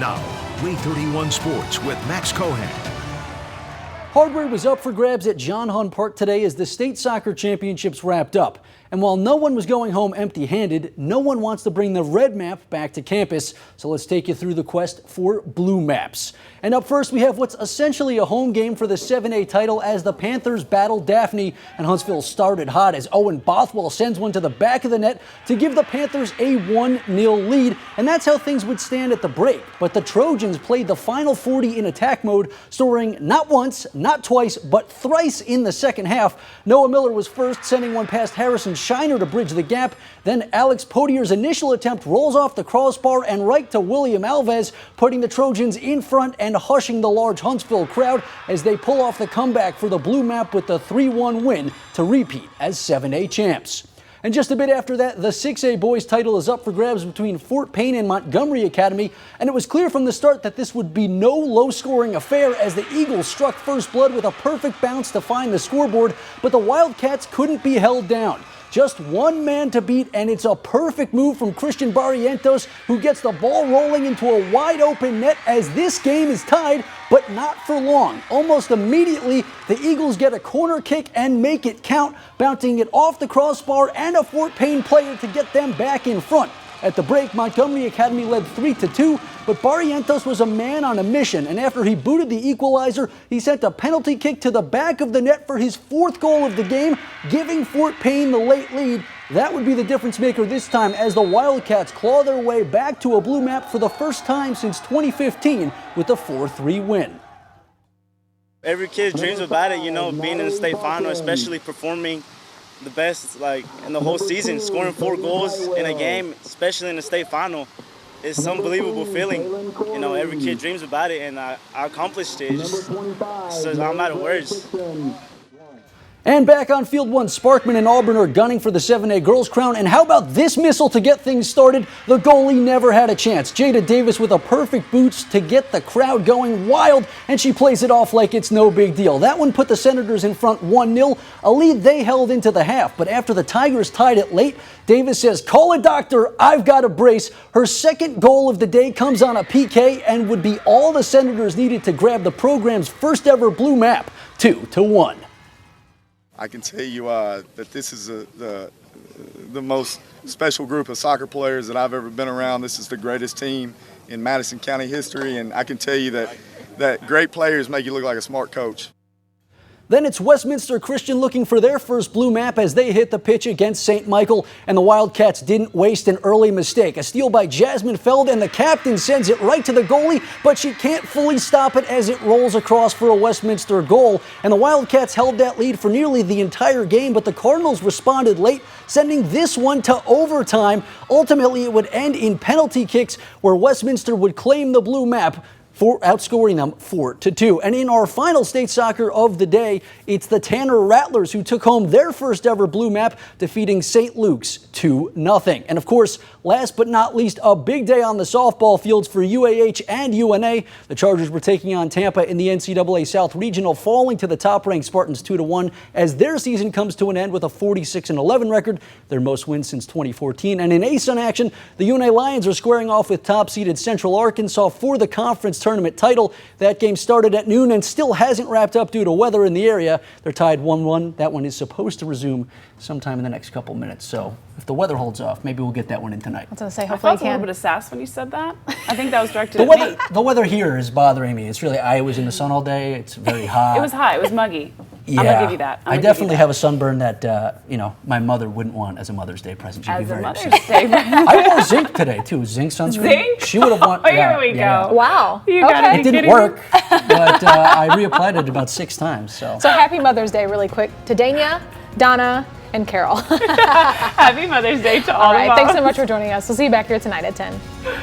Now, We 31 Sports with Max Cohan. Hardware was up for grabs at John Hunn Park today as the state soccer championships wrapped up. And while no one was going home empty-handed, no one wants to bring the red map back to campus. So let's take you through the quest for blue maps. And up first, we have what's essentially a home game for the 7A title as the Panthers battle Daphne. And Huntsville started hot as Owen Bothwell sends one to the back of the net to give the Panthers a 1-0 lead. And that's how things would stand at the break. But the Trojans played the final 40 in attack mode, scoring not once, not twice, but thrice in the second half. Noah Miller was first, sending one past Harrison Shiner to bridge the gap. Then Alex Potier's initial attempt rolls off the crossbar and right to William Alves, putting the Trojans in front and hushing the large Huntsville crowd as they pull off the comeback for the blue map with the 3-1 win to repeat as 7A champs. And just a bit after that, the 6A boys title is up for grabs between Fort Payne and Montgomery Academy, and it was clear from the start that this would be no low-scoring affair as the Eagles struck first blood with a perfect bounce to find the scoreboard, but the Wildcats couldn't be held down. Just one man to beat, and it's a perfect move from Christian Barrientos, who gets the ball rolling into a wide-open net as this game is tied, but not for long. Almost immediately, the Eagles get a corner kick and make it count, bouncing it off the crossbar and a Fort Payne player to get them back in front. At the break, Montgomery Academy led 3-2, but Barrientos was a man on a mission, and after he booted the equalizer, he sent a penalty kick to the back of the net for his fourth goal of the game, giving Fort Payne the late lead. That would be the difference maker this time as the Wildcats claw their way back to a blue map for the first time since 2015 with a 4-3 win. Every kid dreams about it, being in the state final, especially performing the best in the whole season, scoring 4 goals in a game, especially in the state final. It's an unbelievable feeling. Every kid dreams about it, and I accomplished it. I'm out of words. And back on Field 1, Sparkman and Auburn are gunning for the 7A girls crown. And how about this missile to get things started? The goalie never had a chance. Jada Davis with a perfect boots to get the crowd going wild, and she plays it off like it's no big deal. That one put the Senators in front 1-0, a lead they held into the half. But after the Tigers tied it late, Davis says, "Call a doctor, I've got a brace." Her second goal of the day comes on a PK and would be all the Senators needed to grab the program's first ever blue map, 2-1. I can tell you that this is the most special group of soccer players that I've ever been around. This is the greatest team in Madison County history, and I can tell you that great players make you look like a smart coach. Then it's Westminster Christian looking for their first blue map as they hit the pitch against St. Michael, and the Wildcats didn't waste an early mistake. A steal by Jasmine Feld, and the captain sends it right to the goalie, but she can't fully stop it as it rolls across for a Westminster goal. And the Wildcats held that lead for nearly the entire game, but the Cardinals responded late, sending this one to overtime. Ultimately, it would end in penalty kicks where Westminster would claim the blue map, outscoring them 4-2. And in our final state soccer of the day, it's the Tanner Rattlers who took home their first ever blue map, defeating St. Luke's 2-0. And of course, last but not least, a big day on the softball fields for UAH and UNA. The Chargers were taking on Tampa in the NCAA South Regional, falling to the top-ranked Spartans 2-1 as their season comes to an end with a 46-11 record, their most wins since 2014. And in ASUN action, the UNA Lions are squaring off with top-seeded Central Arkansas for the conference tournament title. That game started at noon and still hasn't wrapped up due to weather in the area. They're tied 1-1. That one is supposed to resume sometime in the next couple minutes. So if the weather holds off, maybe we'll get that one in tonight. I was going to say, I hopefully felt a little bit of sass when you said that. I think that was directed at me. The weather here is bothering me. It's really, I was in the sun all day. It's very hot. It was hot. It was muggy. Yeah, I'm going to give you that. I definitely have a sunburn that, my mother wouldn't want as a Mother's Day present. She'd be As a very Mother's upset. Day present. I wore zinc today, too. Zinc sunscreen. Zinc? She would have wanted. Oh, here we go. Wow. You gotta It be didn't kidding work, me. but I reapplied it about 6 times. So happy Mother's Day really quick to Dania, Donna, and Carol. Happy Mother's Day to all All right, of us. thanks so much for joining us. We'll see you back here tonight at 10.